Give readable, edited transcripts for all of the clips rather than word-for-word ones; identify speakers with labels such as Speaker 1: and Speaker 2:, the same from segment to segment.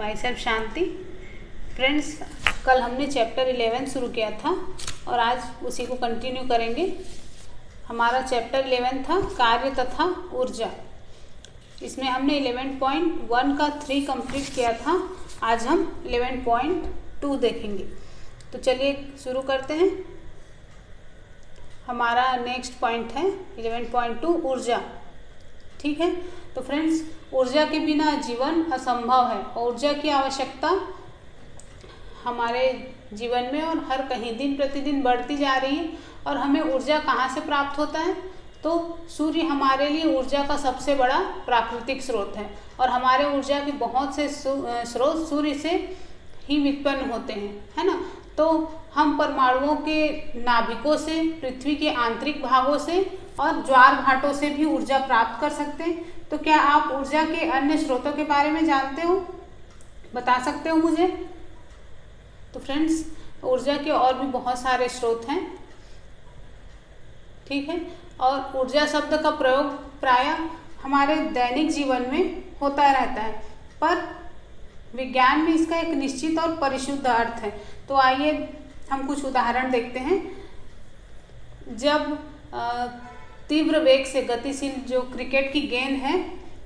Speaker 1: My self Shanti. Friends, कल हमने chapter 11 शुरू किया था और आज उसी को कंटिन्यू करेंगे। हमारा चैप्टर 11 था कार्य तथा ऊर्जा। इसमें हमने 11.1 का 3 कंप्लीट किया था। आज हम 11.2 देखेंगे। तो चलिए शुरू करते हैं। हमारा नेक्स्ट पॉइंट है 11.2 ऊर्जा। ठीक है, तो फ्रेंड्स, ऊर्जा के बिना जीवन असंभव है और ऊर्जा की आवश्यकता हमारे जीवन में और हर कहीं दिन प्रतिदिन बढ़ती जा रही है। और हमें ऊर्जा कहाँ से प्राप्त होता है? तो सूर्य हमारे लिए ऊर्जा का सबसे बड़ा प्राकृतिक स्रोत है और हमारे ऊर्जा के बहुत से स्रोत सूर्य से ही उत्पन्न होते हैं, है ना। तो हम परमाणुओं के नाभिकों से, पृथ्वी के आंतरिक भागों से और ज्वार भाटों से भी ऊर्जा प्राप्त कर सकते हैं। तो क्या आप ऊर्जा के अन्य स्रोतों के बारे में जानते हो? बता सकते हो मुझे? तो फ्रेंड्स, ऊर्जा के और भी बहुत सारे स्रोत हैं। ठीक है, और ऊर्जा शब्द का प्रयोग प्रायः हमारे दैनिक जीवन में होता रहता है, पर विज्ञान में इसका एक निश्चित और परिशुद्ध अर्थ है। तो आइए हम कुछ उदाहरण देखते हैं। जब तीव्र वेग से गतिशील जो क्रिकेट की गेंद है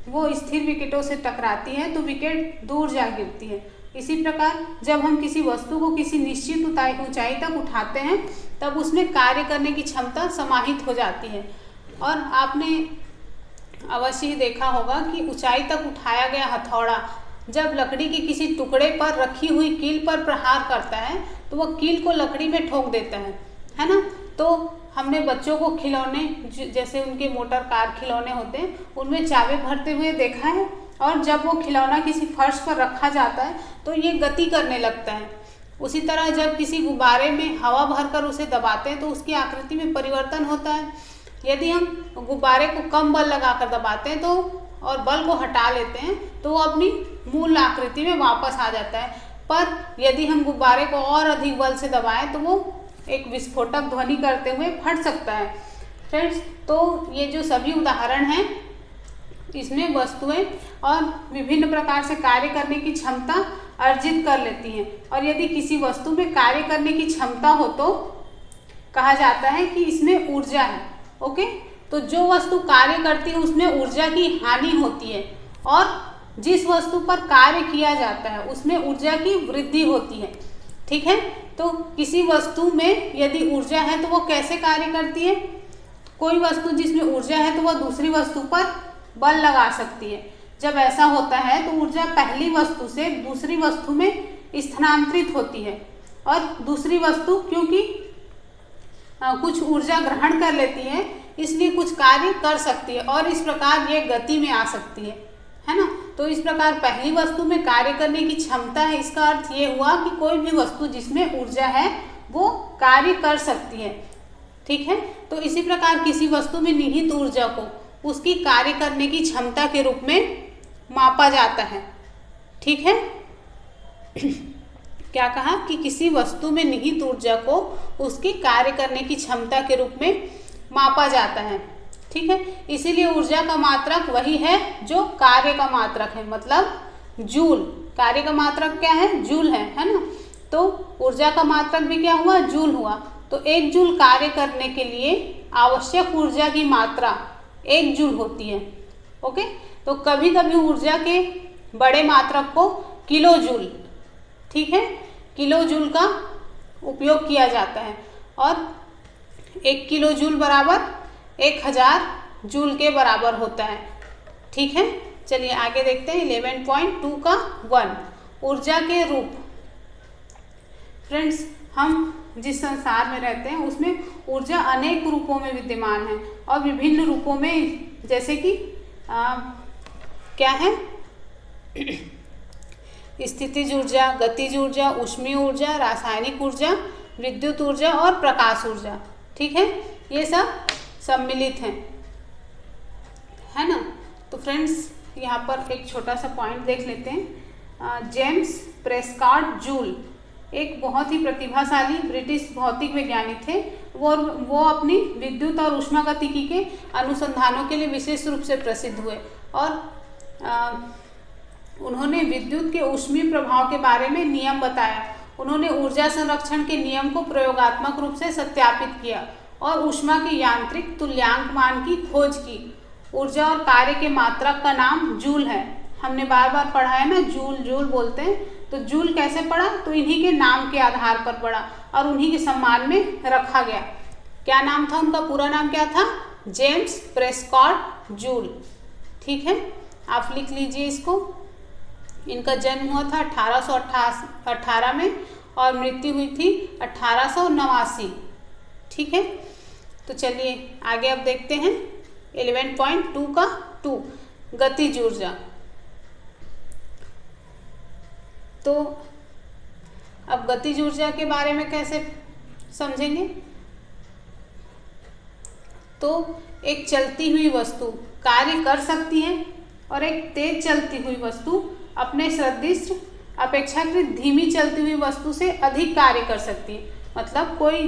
Speaker 1: वो स्थिर विकेटों से टकराती है तो विकेट दूर जा गिरती है। इसी प्रकार जब हम किसी वस्तु को किसी निश्चित ऊंचाई तक उठाते हैं तब उसमें कार्य करने की क्षमता समाहित हो जाती है। और आपने अवश्य ही देखा होगा कि ऊंचाई तक उठाया गया हथौड़ा जब लकड़ी के किसी टुकड़े पर रखी हुई कील पर प्रहार करता है तो वह कील को लकड़ी में ठोक देता है ना। तो हमने बच्चों को खिलौने, जैसे उनके मोटर कार खिलौने होते हैं, उनमें चाबी भरते हुए देखा है और जब वो खिलौना किसी फर्श पर रखा जाता है तो ये गति करने लगता है। उसी तरह जब किसी गुब्बारे में हवा भरकर उसे दबाते हैं तो उसकी आकृति में परिवर्तन होता है। यदि हम गुब्बारे को कम बल लगाकर दबाते हैं तो और बल को हटा लेते हैं तो वो अपनी मूल आकृति में वापस आ जाता है। पर यदि हम गुब्बारे को और अधिक बल से दबाएं तो वो एक विस्फोटक ध्वनि करते हुए फट सकता है। फ्रेंड्स, तो ये जो सभी उदाहरण हैं इसमें वस्तुएं और विभिन्न प्रकार से कार्य करने की क्षमता अर्जित कर लेती हैं। और यदि किसी वस्तु में कार्य करने की क्षमता हो तो कहा जाता है कि इसमें ऊर्जा है। ओके, तो जो वस्तु कार्य करती है उसमें ऊर्जा की हानि होती है और जिस वस्तु पर कार्य किया जाता है उसमें ऊर्जा की वृद्धि होती है। ठीक है, तो किसी वस्तु में यदि ऊर्जा है तो वो कैसे कार्य करती है? कोई वस्तु जिसमें ऊर्जा है तो वह दूसरी वस्तु पर बल लगा सकती है। जब ऐसा होता है तो ऊर्जा पहली वस्तु से दूसरी वस्तु में स्थानांतरित होती है और दूसरी वस्तु क्योंकि कुछ ऊर्जा ग्रहण कर लेती है इसलिए कुछ कार्य कर सकती है और इस प्रकार ये गति में आ सकती है ना। तो इस प्रकार पहली वस्तु में कार्य करने की क्षमता है। इसका अर्थ ये हुआ कि कोई भी वस्तु जिसमें ऊर्जा है वो कार्य कर सकती है। ठीक है, तो इसी प्रकार किसी वस्तु में निहित ऊर्जा को उसकी कार्य करने की क्षमता के रूप में मापा जाता है। ठीक है, क्या कहा कि किसी वस्तु में निहित ऊर्जा को उसकी कार्य करने की क्षमता के रूप में मापा जाता है। ठीक है, इसीलिए ऊर्जा का मात्रक वही है जो कार्य का मात्रक है, मतलब जूल। कार्य का मात्रक क्या है? जूल है ना। तो ऊर्जा का मात्रक भी क्या हुआ? जूल हुआ। तो 1 जूल कार्य करने के लिए आवश्यक ऊर्जा की मात्रा 1 जूल होती है। ओके, तो कभी कभी ऊर्जा के बड़े मात्रक को किलो जूल, ठीक है, किलो जूल का उपयोग किया जाता है और 1 किलो जूल बराबर 1000 जूल के बराबर होता है। ठीक है, चलिए आगे देखते हैं 11.2 का 1 ऊर्जा के रूप। फ्रेंड्स, हम जिस संसार में रहते हैं उसमें ऊर्जा अनेक रूपों में विद्यमान है और विभिन्न रूपों में, जैसे कि क्या है? स्थितिज ऊर्जा, गतिज ऊर्जा, ऊष्मीय ऊर्जा, रासायनिक ऊर्जा, विद्युत ऊर्जा और प्रकाश ऊर्जा। ठीक है, ये सब सम्मिलित हैं, है ना। तो फ्रेंड्स, यहाँ पर एक छोटा सा पॉइंट देख लेते हैं। जेम्स प्रेस्कॉट जूल एक बहुत ही प्रतिभाशाली ब्रिटिश भौतिक वैज्ञानिक थे। वो अपनी विद्युत और ऊष्मागतिकी के अनुसंधानों के लिए विशेष रूप से प्रसिद्ध हुए और उन्होंने विद्युत के ऊष्मीय प्रभाव के बारे में नियम बताया। उन्होंने ऊर्जा संरक्षण के नियम को प्रयोगात्मक रूप से सत्यापित किया और ऊष्मा के यांत्रिक तुल्यांक मान की खोज की। ऊर्जा और कार्य के मात्रक का नाम जूल है। हमने बार बार पढ़ा है ना, जूल जूल बोलते हैं। तो जूल कैसे पढ़ा? तो इन्हीं के नाम के आधार पर पढ़ा और उन्हीं के सम्मान में रखा गया। क्या नाम था उनका? पूरा नाम क्या था? James Prescott joule. ठीक है, आप लिख लीजिए इसको। इनका जन्म हुआ था 1818 में और मृत्यु हुई थी 1889। ठीक है, तो चलिए आगे अब देखते हैं 11.2 का 2 गतिज ऊर्जा। तो अब गतिज ऊर्जा के बारे में कैसे समझेंगे? तो एक चलती हुई वस्तु कार्य कर सकती है और एक तेज चलती हुई वस्तु अपने सदृश अपेक्षाकृत धीमी चलती हुई वस्तु से अधिक कार्य कर सकती है। मतलब कोई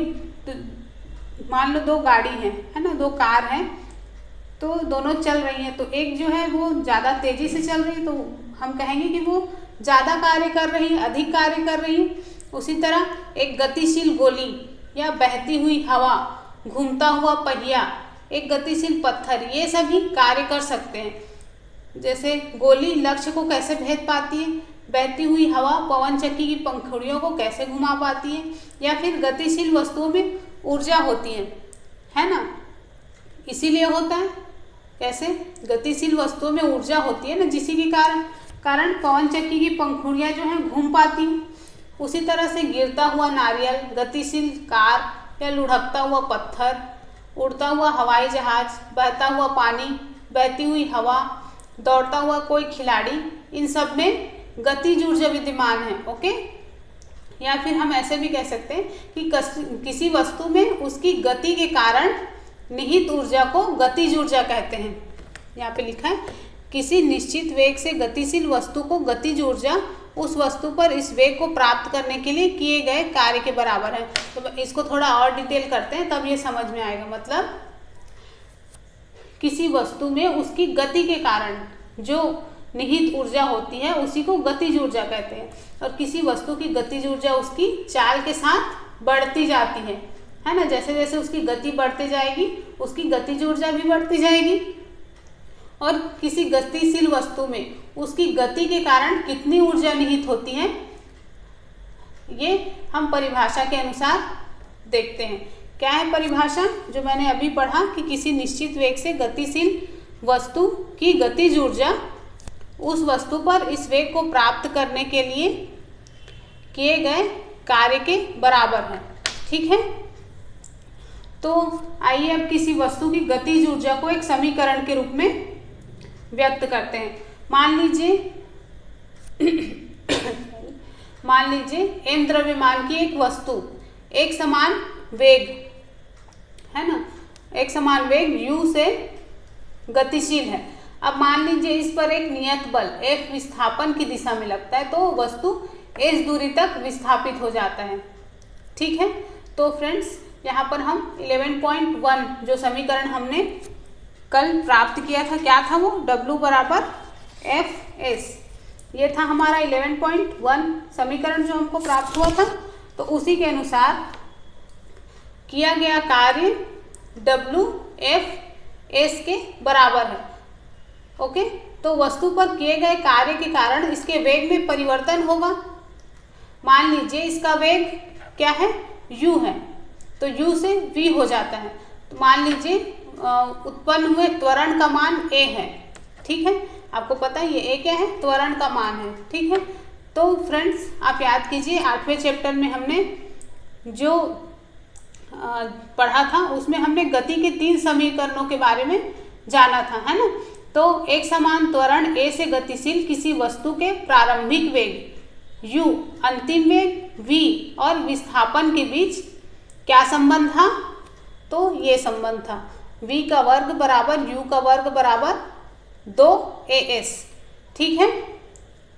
Speaker 1: मान लो दो गाड़ी है ना, दो कार हैं, तो दोनों चल रही हैं। तो एक जो है वो ज़्यादा तेज़ी से चल रही है, तो हम कहेंगे कि वो ज़्यादा कार्य कर रही है, अधिक कार्य कर रही है। उसी तरह एक गतिशील गोली या बहती हुई हवा, घूमता हुआ पहिया, एक गतिशील पत्थर, ये सभी कार्य कर सकते हैं। जैसे गोली लक्ष्य को कैसे भेद पाती है, बहती हुई हवा पवन चक्की की पंखुड़ियों को कैसे घुमा पाती है, या फिर गतिशील वस्तुओं में ऊर्जा होती है ना, इसीलिए होता है। कैसे? गतिशील वस्तुओं में ऊर्जा होती है ना, जिसी के कारण पवन चक्की की पंखुड़ियाँ जो हैं घूम पाती हैं। उसी तरह से गिरता हुआ नारियल, गतिशील कार या लुढ़कता हुआ पत्थर, उड़ता हुआ हवाई जहाज, बहता हुआ पानी, बहती हुई हवा, दौड़ता हुआ कोई खिलाड़ी, इन सब में गतिज ऊर्जा विद्यमान है। ओके, या फिर हम ऐसे भी कह सकते हैं कि किसी वस्तु में उसकी गति के कारण निहित ऊर्जा को गतिज ऊर्जा कहते हैं। यहाँ पे लिखा है किसी निश्चित वेग से गतिशील वस्तु को गतिज ऊर्जा उस वस्तु पर इस वेग को प्राप्त करने के लिए किए गए कार्य के बराबर है। तो इसको थोड़ा और डिटेल करते हैं, तब ये समझ में आएगा। मतलब किसी वस्तु में उसकी गति के कारण जो निहित ऊर्जा होती है उसी को गतिज ऊर्जा कहते हैं। और किसी वस्तु की गतिज ऊर्जा उसकी चाल के साथ बढ़ती जाती है ना। जैसे जैसे उसकी गति बढ़ती जाएगी उसकी गतिज ऊर्जा भी बढ़ती जाएगी। और किसी गतिशील वस्तु में उसकी गति के कारण कितनी ऊर्जा निहित होती है, ये हम परिभाषा के अनुसार देखते हैं। क्या है परिभाषा? जो मैंने अभी पढ़ा कि किसी निश्चित वेग से गतिशील वस्तु की गतिज ऊर्जा उस वस्तु पर इस वेग को प्राप्त करने के लिए किए गए कार्य के बराबर है। ठीक है, तो आइए अब किसी वस्तु की गतिज ऊर्जा को एक समीकरण के रूप में व्यक्त करते हैं। मान लीजिए m द्रव्यमान की एक वस्तु एक समान वेग है ना, एक समान वेग u से गतिशील है। अब मान लीजिए इस पर एक नियत बल F विस्थापन की दिशा में लगता है, तो वस्तु s दूरी तक विस्थापित हो जाता है। ठीक है, तो फ्रेंड्स यहाँ पर हम 11.1 जो समीकरण हमने कल प्राप्त किया था, क्या था वो? W बराबर Fs, ये था हमारा 11.1 समीकरण जो हमको प्राप्त हुआ था। तो उसी के अनुसार किया गया कार्य WFs के बराबर है। ओके, तो वस्तु पर किए गए कार्य के कारण इसके वेग में परिवर्तन होगा। मान लीजिए इसका वेग क्या है? u है, तो u से v हो जाता है। तो मान लीजिए उत्पन्न हुए त्वरण का मान a है। ठीक है, आपको पता है ये a क्या है? त्वरण का मान है। ठीक है, तो फ्रेंड्स आप याद कीजिए 8वें चैप्टर में हमने जो पढ़ा था उसमें हमने गति के 3 समीकरणों के बारे में जाना था, है ना। तो एक समान त्वरण a से गतिशील किसी वस्तु के प्रारंभिक वेग u, अंतिम वेग v और विस्थापन के बीच क्या संबंध था? तो ये संबंध था v का वर्ग बराबर u का वर्ग बराबर 2as। ठीक है,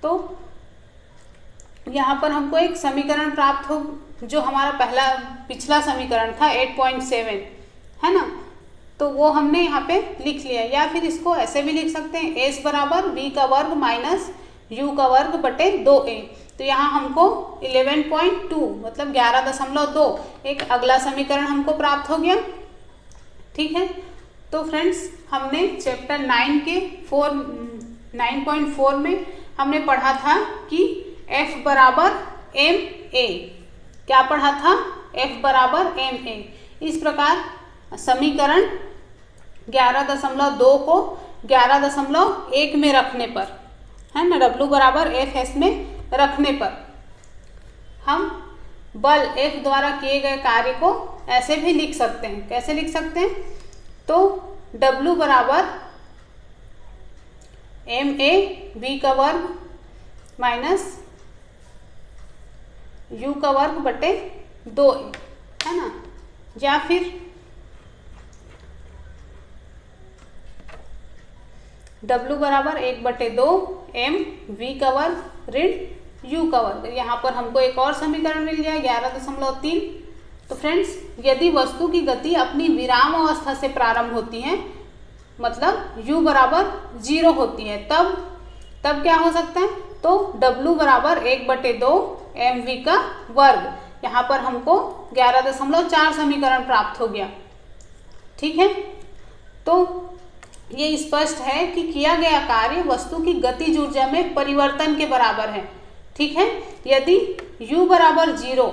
Speaker 1: तो यहाँ पर हमको एक समीकरण प्राप्त हो जो हमारा पिछला समीकरण था 8.7, है ना। तो वो हमने यहाँ पे लिख लिया, या फिर इसको ऐसे भी लिख सकते हैं s बराबर v का वर्ग माइनस u का वर्ग बटे 2a। तो यहाँ हमको 11.2 मतलब 11.2 एक अगला समीकरण हमको प्राप्त हो गया। ठीक है, तो फ्रेंड्स हमने चैप्टर 9.4 में हमने पढ़ा था कि F बराबर ma। क्या पढ़ा था? F बराबर ma। इस प्रकार समीकरण 11.2 को 11.1 में रखने पर, है ना, W बराबर FS में रखने पर हम बल F द्वारा किए गए कार्य को ऐसे भी लिख सकते हैं। कैसे लिख सकते हैं? तो W बराबर ma v का वर्ग माइनस u का वर्ग बटे 2a, है ना, या फिर W बराबर 1/2 m v का वर्ग ऋण u का वर्ग। यहाँ पर हमको एक और समीकरण मिल गया 11.3। तो फ्रेंड्स, यदि वस्तु की गति अपनी विराम अवस्था से प्रारंभ होती है, मतलब u बराबर 0 होती है, तब क्या हो सकता है? तो W बराबर 1/2 mv का वर्ग। यहाँ पर हमको 11.4 समीकरण प्राप्त हो गया। ठीक है, तो ये स्पष्ट है कि किया गया कार्य वस्तु की गतिज ऊर्जा में परिवर्तन के बराबर है। ठीक है, यदि u बराबर 0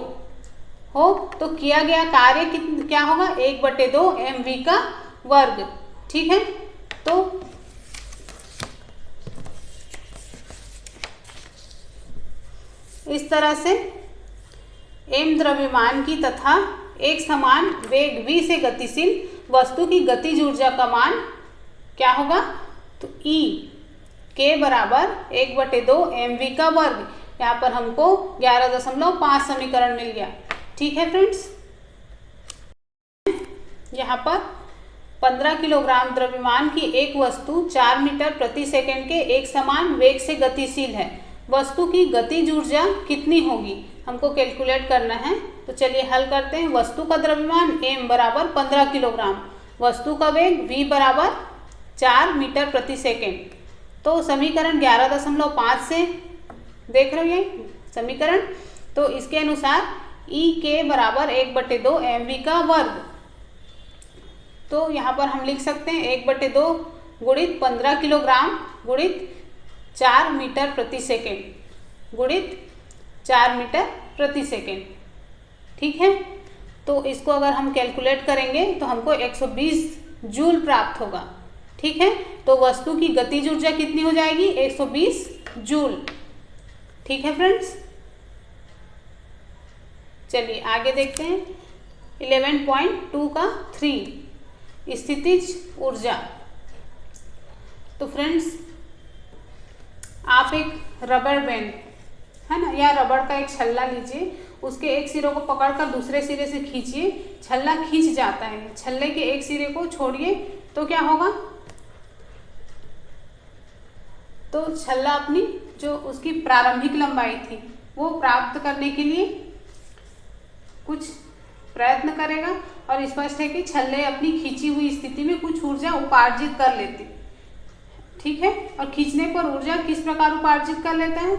Speaker 1: हो तो किया गया कार्य क्या होगा? 1/2 mv का वर्ग। ठीक है, तो इस तरह से m द्रव्यमान की तथा एक समान वेग v से गतिशील वस्तु की गतिज ऊर्जा का मान क्या होगा? तो E k बराबर 1/2 mv का वर्ग। यहाँ पर हमको 11.5 समीकरण मिल गया। ठीक है फ्रेंड्स, यहाँ पर 15 किलोग्राम द्रव्यमान की एक वस्तु 4 मीटर प्रति सेकंड के एक समान वेग से गतिशील है। वस्तु की गतिज ऊर्जा कितनी होगी हमको कैलकुलेट करना है। तो चलिए हल करते हैं। वस्तु का द्रव्यमान m बराबर 15 किलोग्राम, वस्तु का वेग v बराबर 4 मीटर प्रति सेकंड। तो समीकरण 11.5 से देख रहे हैं समीकरण, तो इसके अनुसार E k बराबर 1/2 mv का वर्ग। तो यहाँ पर हम लिख सकते हैं 1/2 गुणित 15 किलोग्राम गुणित 4 मीटर प्रति सेकंड गुणित 4 मीटर प्रति सेकंड। ठीक है, तो इसको अगर हम कैलकुलेट करेंगे तो हमको 120 जूल प्राप्त होगा। ठीक है, तो वस्तु की गतिज ऊर्जा कितनी हो जाएगी? 120 जूल। ठीक है फ्रेंड्स, चलिए आगे देखते हैं 11.2 का 3 स्थितिज ऊर्जा। तो फ्रेंड्स, आप एक रबर बैंड, है ना, या रबड़ का एक छल्ला लीजिए, उसके एक सिरे को पकड़कर दूसरे सिरे से खींचिए, छल्ला खींच जाता है, छल्ले के एक सिरे को छोड़िए तो क्या होगा? तो छल्ला अपनी जो उसकी प्रारंभिक लंबाई थी वो प्राप्त करने के लिए कुछ प्रयत्न करेगा, और स्पष्ट है कि छल्ले अपनी खींची हुई स्थिति में कुछ ऊर्जा उपार्जित कर लेती। ठीक है, और खींचने पर ऊर्जा किस प्रकार उपार्जित कर लेता है?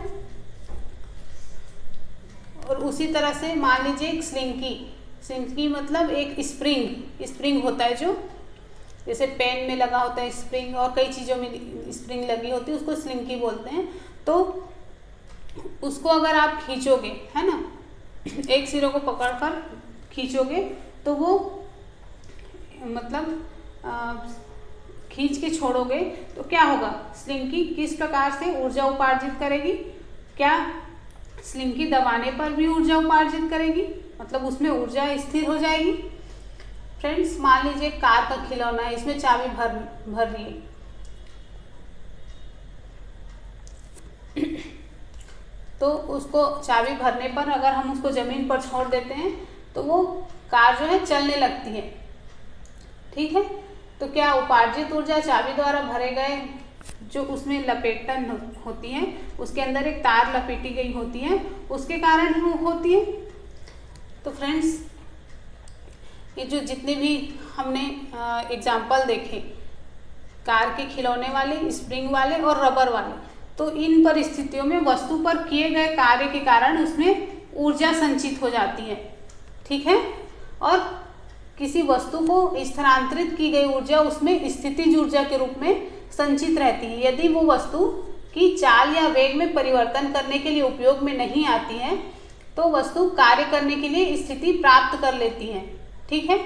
Speaker 1: और उसी तरह से मान लीजिए एक स्लिंकी मतलब एक स्प्रिंग होता है, जो जैसे पेन में लगा होता है स्प्रिंग, और कई चीज़ों में स्प्रिंग लगी होती है, उसको स्लिंकी बोलते हैं। तो उसको अगर आप खींचोगे, है ना, एक सिरे को पकड़कर खींचोगे तो वो मतलब खींच के छोड़ोगे तो क्या होगा? स्लिंकी किस प्रकार से ऊर्जा उपार्जित करेगी? क्या स्लिंकी दबाने पर भी ऊर्जा उपार्जित करेगी, मतलब उसमें ऊर्जा स्थिर हो जाएगी। फ्रेंड्स, मान लीजिए कार का खिलौना है, इसमें चाबी भर रही है तो उसको चाबी भरने पर अगर हम उसको ज़मीन पर छोड़ देते हैं तो वो कार जो है चलने लगती है। ठीक है, तो क्या उपार्जित ऊर्जा चाबी द्वारा भरे गए जो उसमें लपेटन होती है, उसके अंदर एक तार लपेटी गई होती है, उसके कारण होती है। तो फ्रेंड्स, ये जो जितने भी हमने एग्जाम्पल देखे कार के खिलौने वाले, स्प्रिंग वाले और रबर वाले, तो इन परिस्थितियों में वस्तु पर किए गए कार्य के कारण उसमें ऊर्जा संचित हो जाती है, ठीक है। और किसी वस्तु को स्थानांतरित की गई ऊर्जा उसमें स्थितिज ऊर्जा के रूप में संचित रहती है। यदि वो वस्तु की चाल या वेग में परिवर्तन करने के लिए उपयोग में नहीं आती है तो वस्तु कार्य करने के लिए स्थिति प्राप्त कर लेती है, ठीक है।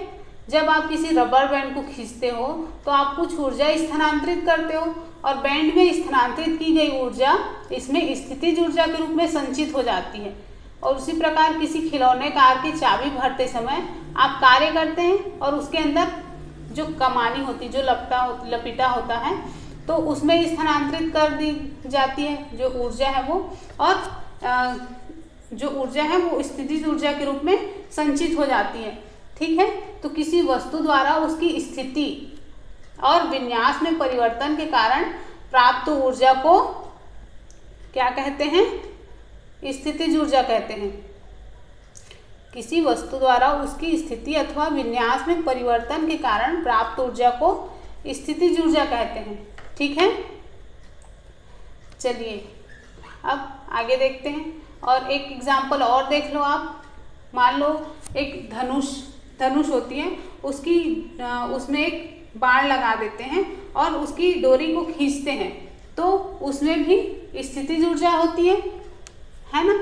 Speaker 1: जब आप किसी रबर बैंड को खींचते हो तो आप कुछ ऊर्जा स्थानांतरित करते हो और बैंड में स्थानांतरित की गई ऊर्जा इसमें स्थितिज ऊर्जा के रूप में संचित हो जाती है। और उसी प्रकार किसी खिलौने कार की चाबी भरते समय आप कार्य करते हैं और उसके अंदर जो कमानी होती, जो लपेटा होता है, तो उसमें स्थानांतरित कर दी जाती है जो ऊर्जा है वो, और जो ऊर्जा है वो स्थितिज ऊर्जा के रूप में संचित हो जाती है, ठीक है। तो किसी वस्तु द्वारा उसकी स्थिति और विन्यास में परिवर्तन के कारण प्राप्त ऊर्जा को क्या कहते हैं? स्थितिज ऊर्जा कहते हैं। किसी वस्तु द्वारा उसकी स्थिति अथवा विन्यास में परिवर्तन के कारण प्राप्त ऊर्जा को स्थितिज ऊर्जा कहते हैं, ठीक है। चलिए अब आगे देखते हैं और एक एग्जाम्पल और देख लो आप। मान लो एक धनुष होती है, उसमें एक बाण लगा देते हैं और उसकी डोरी को खींचते हैं तो उसमें भी स्थितिज ऊर्जा होती है ना।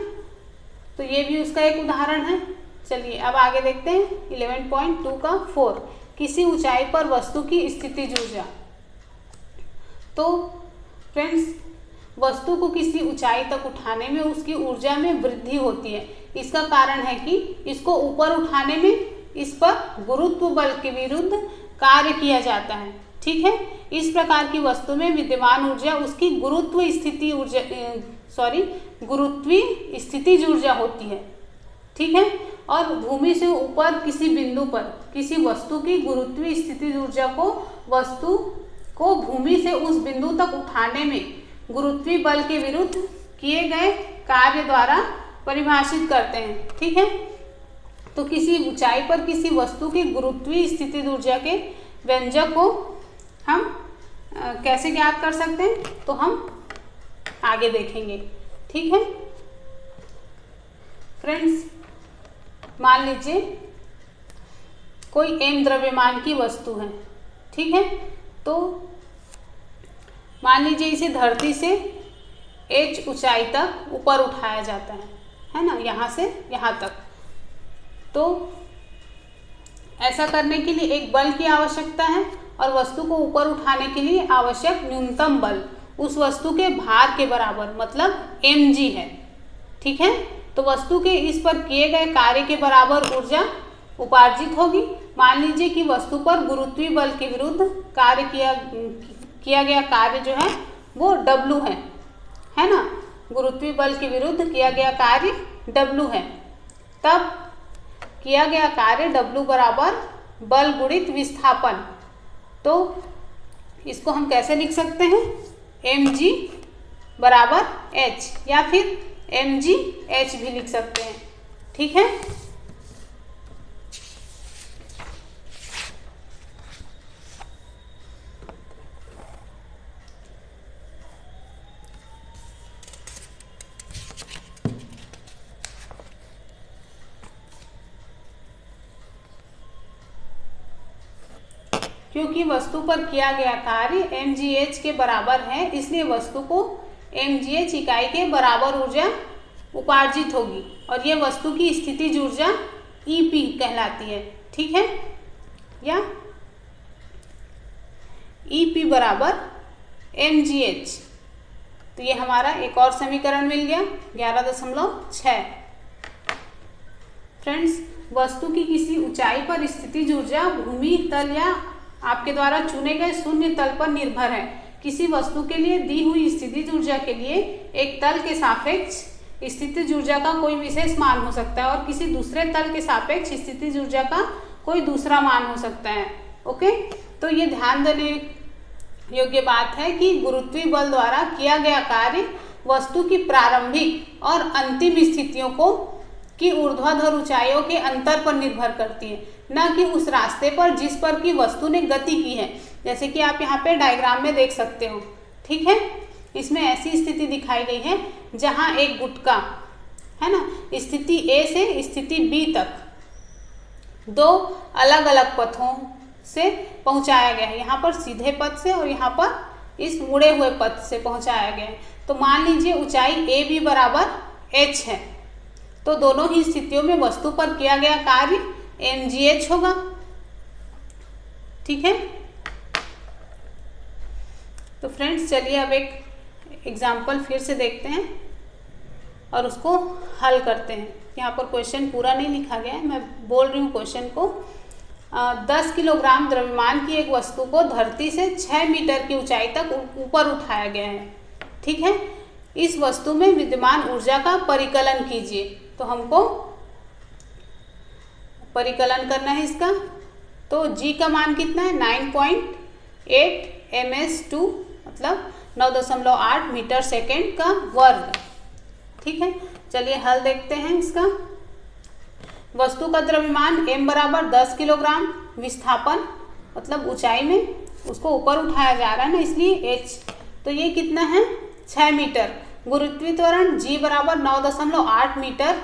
Speaker 1: तो ये भी उसका एक उदाहरण है। चलिए अब आगे देखते हैं 11.2 का 4, किसी ऊंचाई पर वस्तु की स्थितिज ऊर्जा। तो फ्रेंड्स, वस्तु को किसी ऊंचाई तक उठाने में उसकी ऊर्जा में वृद्धि होती है। इसका कारण है कि इसको ऊपर उठाने में इस पर गुरुत्व बल के विरुद्ध कार्य किया जाता है, ठीक है। इस प्रकार की वस्तु में विद्यमान ऊर्जा उसकी गुरुत्वीय स्थितिज ऊर्जा होती है, ठीक है। और भूमि से ऊपर किसी बिंदु पर किसी वस्तु की गुरुत्वीय स्थितिज ऊर्जा को वस्तु को भूमि से उस बिंदु तक उठाने में गुरुत्वीय बल के विरुद्ध किए गए कार्य द्वारा परिभाषित करते हैं, ठीक है। तो किसी ऊंचाई पर किसी वस्तु की गुरुत्वीय स्थितिज ऊर्जा के व्यंजक को हम कैसे ज्ञात कर सकते हैं, तो हम आगे देखेंगे, ठीक है। फ्रेंड्स, मान लीजिए कोई m द्रव्यमान की वस्तु है, ठीक है। तो मान लीजिए इसे धरती से h ऊंचाई तक ऊपर उठाया जाता है ना, यहाँ से यहाँ तक। तो ऐसा करने के लिए एक बल की आवश्यकता है और वस्तु को ऊपर उठाने के लिए आवश्यक न्यूनतम बल उस वस्तु के भार के बराबर मतलब mg है, ठीक है। तो वस्तु के इस पर किए गए कार्य के बराबर ऊर्जा उपार्जित होगी। मान लीजिए कि वस्तु पर गुरुत्वीय बल के विरुद्ध कार्य किया गया कार्य जो है वो W है ना। गुरुत्वीय बल के विरुद्ध किया गया कार्य W है। तब किया गया कार्य W बराबर बल गुणित विस्थापन। तो इसको हम कैसे लिख सकते हैं? mg बराबर h या फिर mg h भी लिख सकते हैं, ठीक है। क्योंकि वस्तु पर किया गया कार्य mgh के बराबर है, इसलिए वस्तु को mgh इकाई के बराबर ऊर्जा उपार्जित होगी और यह वस्तु की स्थितिज ऊर्जा EP कहलाती है, ठीक है। या EP बराबर mgh। तो ये हमारा एक और समीकरण मिल गया 11.6। फ्रेंड्स, वस्तु की किसी ऊंचाई पर स्थितिज ऊर्जा भूमि तल या आपके द्वारा चुने गए शून्य तल पर निर्भर है। किसी वस्तु के लिए दी हुई स्थितिज ऊर्जा के लिए एक तल के सापेक्ष स्थितिज ऊर्जा का कोई विशेष मान हो सकता है और किसी दूसरे तल के सापेक्ष स्थितिज ऊर्जा का कोई दूसरा मान हो सकता है। ओके, तो ये ध्यान देने योग्य बात है कि गुरुत्वीय बल द्वारा किया गया कार्य वस्तु की प्रारंभिक और अंतिम स्थितियों को की ऊर्ध्वाधर ऊंचाइयों के अंतर पर निर्भर करती है, न कि उस रास्ते पर जिस पर की वस्तु ने गति की है। जैसे कि आप यहाँ पे डायग्राम में देख सकते हो, ठीक है। इसमें ऐसी स्थिति दिखाई गई है जहां एक गुटका है ना, स्थिति ए से स्थिति बी तक दो अलग अलग पथों से पहुंचाया गया है। यहाँ पर सीधे पथ से और यहाँ पर इस मुड़े हुए पथ से पहुंचाया गया है। तो मान लीजिए ऊंचाई ए बी बराबर h है, तो दोनों ही स्थितियों में वस्तु पर किया गया कार्य mgh होगा। ठीक है, तो फ्रेंड्स चलिए अब एक एग्जाम्पल फिर से देखते हैं और उसको हल करते हैं। यहाँ पर क्वेश्चन पूरा नहीं लिखा गया है, मैं बोल रही हूँ क्वेश्चन को। 10 किलोग्राम द्रव्यमान की एक वस्तु को धरती से 6 मीटर की ऊंचाई तक ऊपर उठाया गया है। ठीक है, इस वस्तु में विद्यमान ऊर्जा का परिकलन कीजिए। तो हमको परिकलन करना है इसका। तो G का मान कितना है 9.8 ms2 मतलब 9.8 मीटर सेकेंड का वर्ग। ठीक है, चलिए हल देखते हैं इसका। वस्तु का द्रव्यमान m बराबर 10 किलोग्राम, विस्थापन मतलब ऊंचाई में उसको ऊपर उठाया जा रहा है ना, इसलिए h, तो ये कितना है 6 मीटर। गुरुत्वीय G बराबर 9.8 मीटर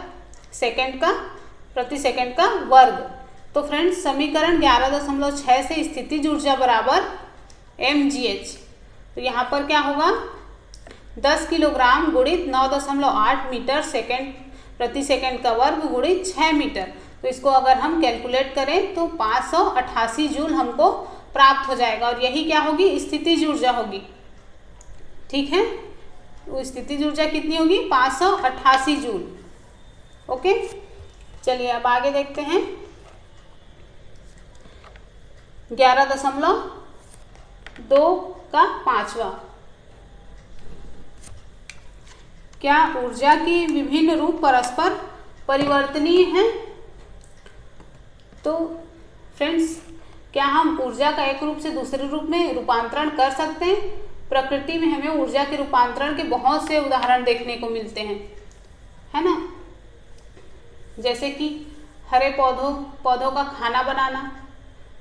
Speaker 1: सेकेंड का प्रति सेकेंड का वर्ग। तो फ्रेंड्स समीकरण 11.6 से स्थितिज ऊर्जा बराबर mgh। तो यहाँ पर क्या होगा 10 किलोग्राम गुणित 9.8 मीटर सेकेंड प्रति सेकेंड का वर्ग गुणित 6 मीटर। तो इसको अगर हम कैलकुलेट करें तो 588 जूल हमको प्राप्त हो जाएगा और यही क्या होगी स्थितिज ऊर्जा होगी। ठीक है, तो स्थितिज ऊर्जा कितनी होगी 588 जूल। ओके, चलिए अब आगे देखते हैं। 11.2 का 5वां, क्या ऊर्जा की विभिन्न रूप परस्पर परिवर्तनीय हैं? तो फ्रेंड्स क्या हम ऊर्जा का एक रूप से दूसरे रूप में रूपांतरण कर सकते हैं? प्रकृति में हमें ऊर्जा के रूपांतरण के बहुत से उदाहरण देखने को मिलते हैं, है ना। जैसे कि हरे पौधों का खाना बनाना,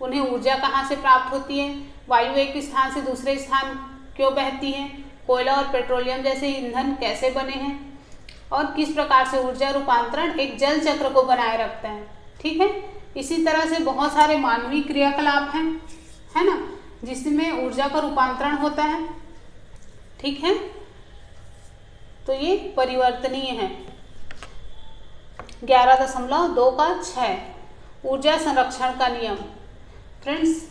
Speaker 1: उन्हें ऊर्जा कहाँ से प्राप्त होती है? वायु एक स्थान से दूसरे स्थान क्यों बहती है? कोयला और पेट्रोलियम जैसे ईंधन कैसे बने हैं? और किस प्रकार से ऊर्जा रूपांतरण एक जल चक्र को बनाए रखता है। ठीक है, इसी तरह से बहुत सारे मानवीय क्रियाकलाप हैं, है ना, जिसमें ऊर्जा का रूपांतरण होता है। ठीक है, तो ये परिवर्तनीय है। 11.2 का 6 ऊर्जा संरक्षण का नियम। फ्रेंड्स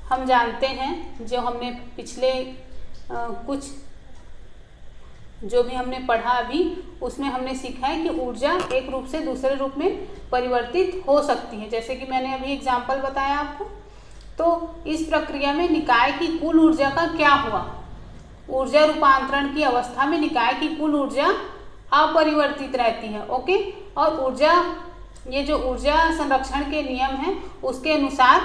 Speaker 1: हम जानते हैं, जो हमने पिछले कुछ जो भी हमने पढ़ा अभी उसमें हमने सीखा है कि ऊर्जा एक रूप से दूसरे रूप में परिवर्तित हो सकती है। जैसे कि मैंने अभी एग्जाम्पल बताया आपको। तो इस प्रक्रिया में निकाय की कुल ऊर्जा का क्या हुआ? ऊर्जा रूपांतरण की अवस्था में निकाय की कुल ऊर्जा अपरिवर्तित रहती है। ओके, और ऊर्जा, ये जो ऊर्जा संरक्षण के नियम हैं उसके अनुसार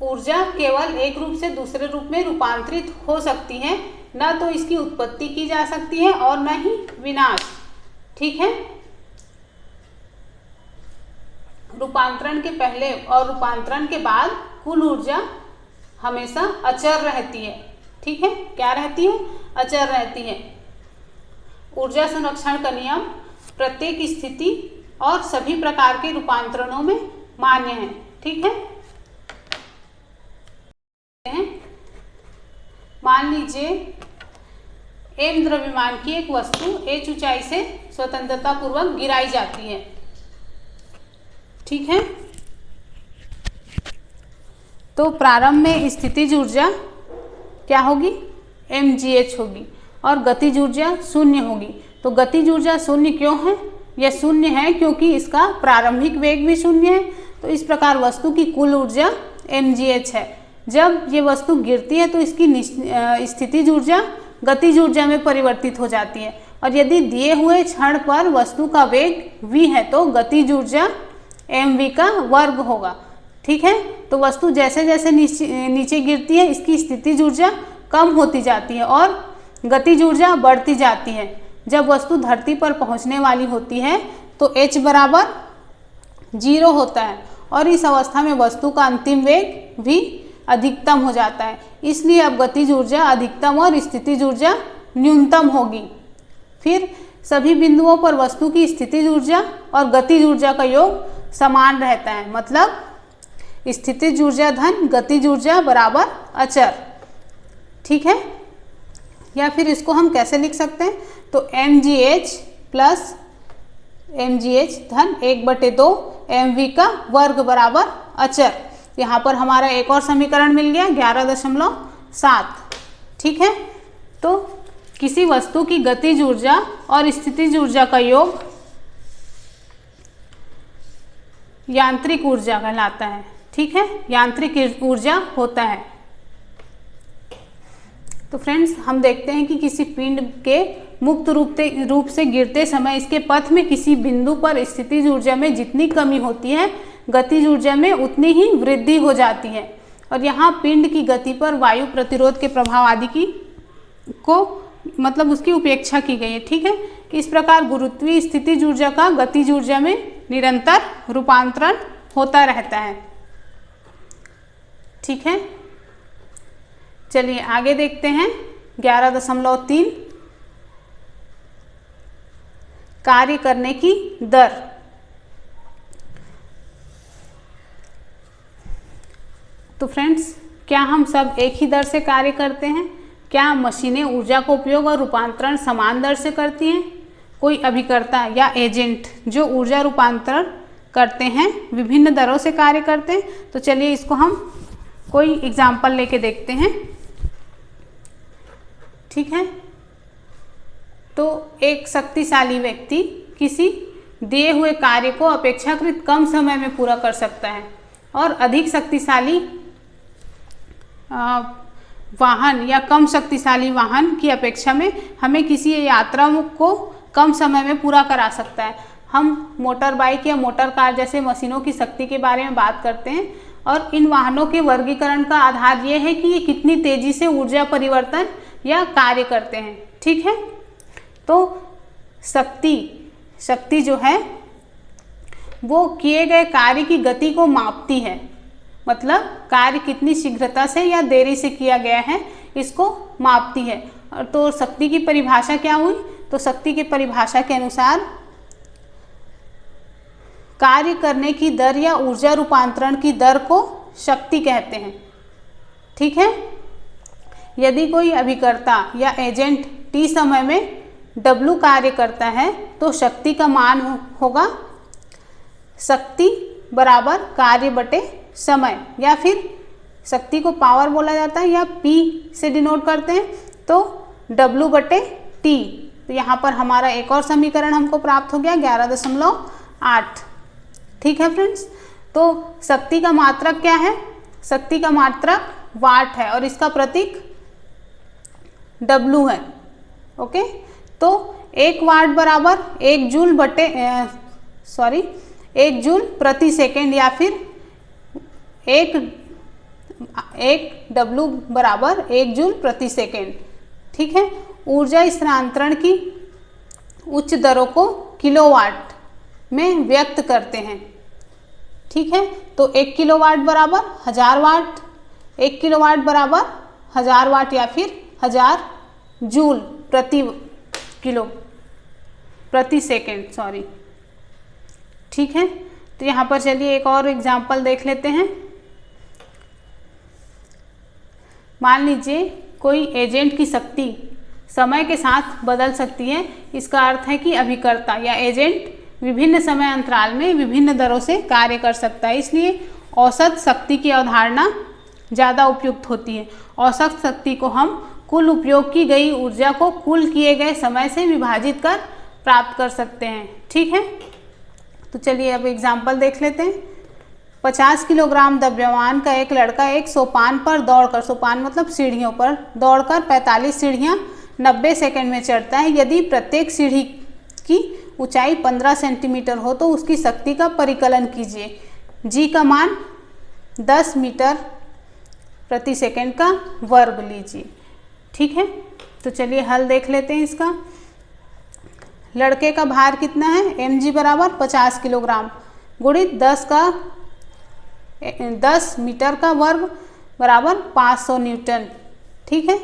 Speaker 1: ऊर्जा केवल एक रूप से दूसरे रूप में रूपांतरित हो सकती है, न तो इसकी उत्पत्ति की जा सकती है और न ही विनाश। ठीक है, रूपांतरण के पहले और रूपांतरण के बाद कुल ऊर्जा हमेशा अचर रहती है। ठीक है, क्या रहती है? अचर रहती है। ऊर्जा संरक्षण का नियम प्रत्येक स्थिति और सभी प्रकार के रूपांतरणों में मान्य है। ठीक है, मान लीजिए m द्रव्यमान की एक वस्तु h ऊंचाई से स्वतंत्रता पूर्वक गिराई जाती है। ठीक है, तो प्रारंभ में स्थितिज ऊर्जा क्या होगी? mgh होगी और गतिज ऊर्जा शून्य होगी। तो गतिज ऊर्जा शून्य क्यों है? यह शून्य है क्योंकि इसका प्रारंभिक वेग भी शून्य है। तो इस प्रकार वस्तु की कुल ऊर्जा mgh है। जब ये वस्तु गिरती है तो इसकी स्थितिज ऊर्जा गतिज ऊर्जा में परिवर्तित हो जाती है, और यदि दिए हुए क्षण पर वस्तु का वेग v है तो गतिज ऊर्जा mv का वर्ग होगा। ठीक है, तो वस्तु जैसे जैसे नीचे गिरती है इसकी स्थितिज ऊर्जा कम होती जाती है और गतिज ऊर्जा बढ़ती जाती है। जब वस्तु धरती पर पहुंचने वाली होती है तो h बराबर 0 होता है और इस अवस्था में वस्तु का अंतिम वेग भी अधिकतम हो जाता है। इसलिए अब गतिज ऊर्जा अधिकतम और स्थितिज ऊर्जा न्यूनतम होगी। फिर सभी बिंदुओं पर वस्तु की स्थितिज ऊर्जा और गतिज ऊर्जा का योग समान रहता है, मतलब स्थितिज ऊर्जा धन गतिज ऊर्जा बराबर अचर। ठीक है, या फिर इसको हम कैसे लिख सकते हैं, तो mgh प्लस mgh धन 1/2 mv का वर्ग बराबर अचर। यहाँ पर हमारा एक और समीकरण मिल गया 11.7। ठीक है, तो किसी वस्तु की गतिज ऊर्जा और स्थितिज ऊर्जा का योग यांत्रिक ऊर्जा कहलाता है। ठीक है, यांत्रिक ऊर्जा होता है। तो फ्रेंड्स, हम देखते हैं कि किसी पिंड के मुक्त रूप से गिरते समय इसके पथ में किसी बिंदु पर स्थितिज ऊर्जा में जितनी कमी होती है, गतिज ऊर्जा में उतनी ही वृद्धि हो जाती है। और यहाँ पिंड की गति पर वायु प्रतिरोध के प्रभाव आदि की मतलब उसकी उपेक्षा की गई है। ठीक है, इस प्रकार गुरुत्वीय स्थितिज ऊर्जा का गतिज ऊर्जा में निरंतर रूपांतरण होता रहता है। ठीक है, चलिए आगे देखते हैं 11.3 कार्य करने की दर। तो फ्रेंड्स, क्या हम सब एक ही दर से कार्य करते हैं? क्या मशीनें ऊर्जा का उपयोग और रूपांतरण समान दर से करती हैं? कोई अभिकर्ता या एजेंट जो ऊर्जा रूपांतरण करते हैं विभिन्न दरों से कार्य करते हैं। तो चलिए इसको हम कोई एग्जाम्पल लेके देखते हैं। ठीक है, तो एक शक्तिशाली व्यक्ति किसी दिए हुए कार्य को अपेक्षाकृत कम समय में पूरा कर सकता है और अधिक शक्तिशाली वाहन या कम शक्तिशाली वाहन की अपेक्षा में हमें किसी यात्रा को कम समय में पूरा करा सकता है। हम मोटर बाइक या मोटर कार जैसे मशीनों की शक्ति के बारे में बात करते हैं और इन वाहनों के वर्गीकरण का आधार ये है कि ये कितनी तेजी से ऊर्जा परिवर्तन या कार्य करते हैं। ठीक है, तो शक्ति जो है वो किए गए कार्य की गति को मापती है, मतलब कार्य कितनी शीघ्रता से या देरी से किया गया है इसको मापती है। और तो शक्ति की परिभाषा क्या हुई? तो शक्ति की परिभाषा के अनुसार कार्य करने की दर या ऊर्जा रूपांतरण की दर को शक्ति कहते हैं। ठीक है, यदि कोई अभिकर्ता या एजेंट t समय में W कार्य करता है तो शक्ति का मान होगा शक्ति बराबर कार्य बटे समय, या फिर शक्ति को पावर बोला जाता है या P से डिनोट करते हैं तो W बटे T। तो यहाँ पर हमारा एक और समीकरण हमको प्राप्त हो गया 11.8। ठीक है फ्रेंड्स, तो शक्ति का मात्रक क्या है? शक्ति का मात्रक वाट है और इसका प्रतीक W है। ओके, तो 1 वाट बराबर 1 जूल प्रति सेकेंड, या फिर 1 W बराबर 1 जूल प्रति सेकेंड। ठीक है, ऊर्जा स्थानांतरण की उच्च दरों को किलोवाट में व्यक्त करते हैं। ठीक है, तो 1 किलोवाट बराबर 1000 वाट, 1 किलोवाट बराबर 1000 वाट या फिर 1000 जूल प्रति सेकेंड। ठीक है, तो यहाँ पर चलिए एक और एग्जाम्पल देख लेते हैं। मान लीजिए कोई एजेंट की शक्ति समय के साथ बदल सकती है। इसका अर्थ है कि अभिकर्ता या एजेंट विभिन्न समय अंतराल में विभिन्न दरों से कार्य कर सकता है, इसलिए औसत शक्ति की अवधारणा ज़्यादा उपयुक्त होती है। औसत शक्ति को हम कुल उपयोग की गई ऊर्जा को कुल किए गए समय से विभाजित कर प्राप्त कर सकते हैं। ठीक है, तो चलिए अब एग्जाम्पल देख लेते हैं। 50 किलोग्राम द्रव्यमान का एक लड़का एक सोपान पर दौड़कर, सोपान मतलब सीढ़ियों पर दौड़कर 45 सीढ़ियाँ 90 सेकंड में चढ़ता है। यदि प्रत्येक सीढ़ी की ऊंचाई 15 सेंटीमीटर हो तो उसकी शक्ति का परिकलन कीजिए। जी का मान 10 मीटर प्रति सेकंड का वर्ग लीजिए। ठीक है, तो चलिए हल देख लेते हैं इसका। लड़के का भार कितना है? mg बराबर 50 किलोग्राम गुणित 10 का 10 मीटर का वर्ग बराबर 500 न्यूटन। ठीक है।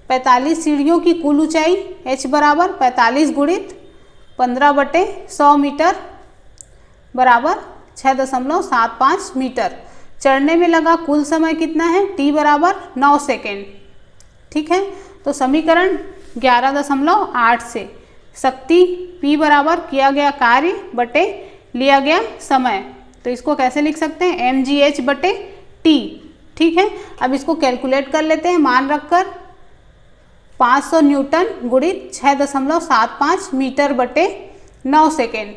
Speaker 1: 45 सीढ़ियों की कुल ऊंचाई h बराबर 45 गुणित 15/100 मीटर बराबर 6.75 मीटर। चढ़ने में लगा कुल समय कितना है, t बराबर 9 सेकेंड। ठीक है। तो समीकरण 11.8 से शक्ति P बराबर किया गया कार्य बटे लिया गया समय, तो इसको कैसे लिख सकते हैं, mgh बटे t। ठीक है। अब इसको कैलकुलेट कर लेते हैं मान रखकर 500 न्यूटन गुणित 6.75 मीटर बटे 9 सेकेंड।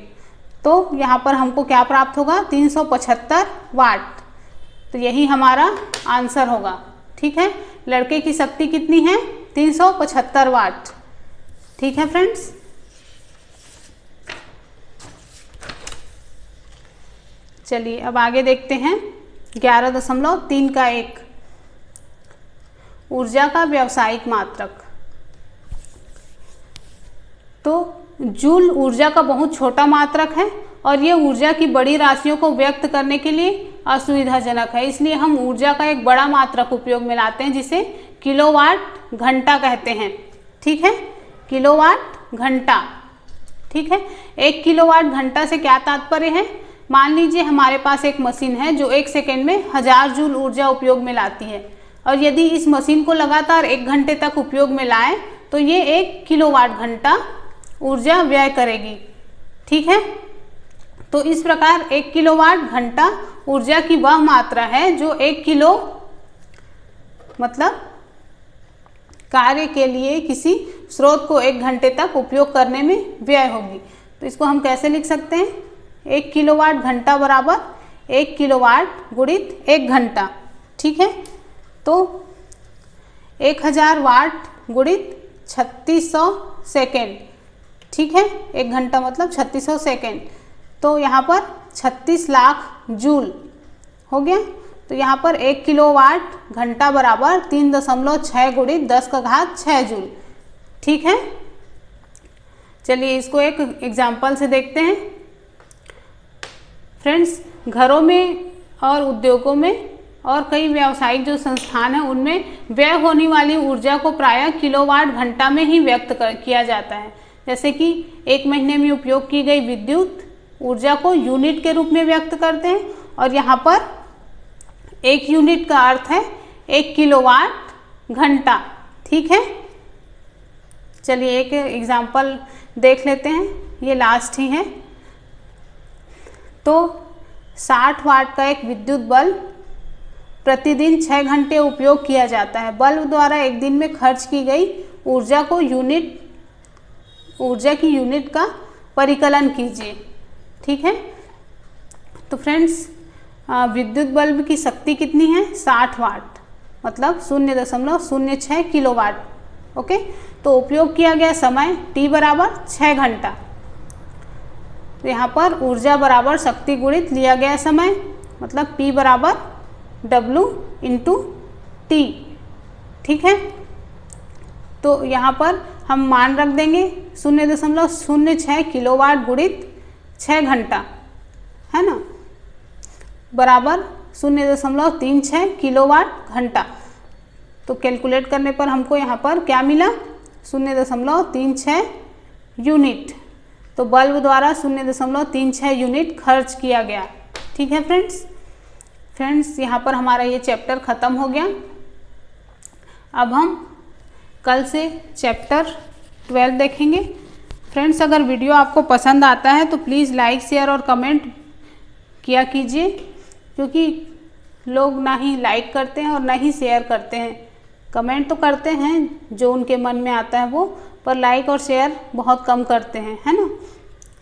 Speaker 1: तो यहाँ पर हमको क्या प्राप्त होगा, 375 वाट। तो यही हमारा आंसर होगा। ठीक है। लड़के की शक्ति कितनी है, 375 वाट। ठीक है फ्रेंड्स। चलिए अब आगे देखते हैं 11.3 का 1, ऊर्जा का व्यावसायिक मात्रक। तो जूल ऊर्जा का बहुत छोटा मात्रक है और ये ऊर्जा की बड़ी राशियों को व्यक्त करने के लिए असुविधाजनक है, इसलिए हम ऊर्जा का एक बड़ा मात्रक उपयोग में लाते हैं जिसे किलोवाट घंटा कहते हैं। ठीक है। किलोवाट घंटा। ठीक है। 1 किलोवाट घंटा से क्या तात्पर्य है, मान लीजिए हमारे पास एक मशीन है जो 1 सेकेंड में 1000 जूल ऊर्जा उपयोग में लाती है, और यदि इस मशीन को लगातार 1 घंटे तक उपयोग में लाएं तो ये 1 किलोवाट घंटा ऊर्जा व्यय करेगी। ठीक है। तो इस प्रकार 1 किलोवाट घंटा ऊर्जा की वह मात्रा है जो 1 किलो मतलब कार्य के लिए किसी स्रोत को 1 घंटे तक उपयोग करने में व्यय होगी। तो इसको हम कैसे लिख सकते हैं, 1 किलोवाट घंटा बराबर 1 किलोवाट गुणित 1 घंटा। ठीक है। तो 1000 वाट गुणित 3600 सेकेंड। ठीक है। 1 घंटा मतलब 3600 सेकेंड। तो यहाँ पर 36 लाख जूल हो गया। तो यहाँ पर 1 किलोवाट घंटा बराबर 3.6 गुणित 10⁶ जूल। ठीक है। चलिए इसको एक एग्जाम्पल से देखते हैं। फ्रेंड्स, घरों में और उद्योगों में और कई व्यावसायिक जो संस्थान हैं उनमें व्यय होने वाली ऊर्जा को प्रायः किलोवाट घंटा में ही व्यक्त किया जाता है। जैसे कि 1 महीने में उपयोग की गई विद्युत ऊर्जा को यूनिट के रूप में व्यक्त करते हैं, और यहाँ पर 1 यूनिट का अर्थ है 1 किलोवाट घंटा। ठीक है। चलिए एक एग्जाम्पल देख लेते हैं, ये लास्ट ही है। तो 60 वाट का एक विद्युत बल्ब प्रतिदिन 6 घंटे उपयोग किया जाता है। बल्ब द्वारा एक दिन में खर्च की गई ऊर्जा को ऊर्जा की यूनिट का परिकलन कीजिए। ठीक है। तो फ्रेंड्स, विद्युत बल्ब की शक्ति कितनी है, 60 वाट मतलब 0.06 किलोवाट। ओके। तो उपयोग किया गया समय t बराबर 6 घंटा। तो यहाँ पर ऊर्जा बराबर शक्ति गुणित लिया गया समय मतलब P बराबर W इंटू T। ठीक है। तो यहाँ पर हम मान रख देंगे 0.06 किलोवाट गुणित 6 घंटा, है ना, बराबर 0.36 किलोवाट घंटा। तो कैलकुलेट करने पर हमको यहाँ पर क्या मिला, 0.36 यूनिट। तो बल्ब द्वारा 0.36 यूनिट खर्च किया गया। ठीक है फ्रेंड्स, यहाँ पर हमारा ये चैप्टर ख़त्म हो गया। अब हम कल से चैप्टर 12 देखेंगे। फ्रेंड्स, अगर वीडियो आपको पसंद आता है तो प्लीज़ लाइक, शेयर और कमेंट किया कीजिए, क्योंकि लोग ना ही लाइक करते हैं और ना ही शेयर करते हैं। कमेंट तो करते हैं जो उनके मन में आता है वो, पर लाइक और शेयर बहुत कम करते हैं, है ना।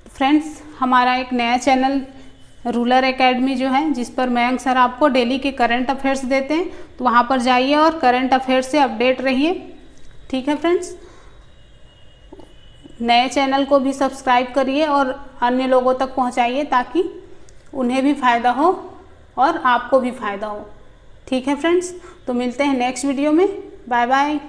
Speaker 1: फ्रेंड्स, हमारा एक नया चैनल रूरल एकेडमी जो है, जिस पर मयंक सर आपको डेली के करंट अफेयर्स देते हैं, तो वहाँ पर जाइए और करंट अफेयर्स से अपडेट रहिए। ठीक है फ्रेंड्स, नए चैनल को भी सब्सक्राइब करिए और अन्य लोगों तक पहुँचाइए ताकि उन्हें भी फ़ायदा हो और आपको भी फ़ायदा हो। ठीक है फ्रेंड्स, तो मिलते हैं नेक्स्ट वीडियो में। Bye bye.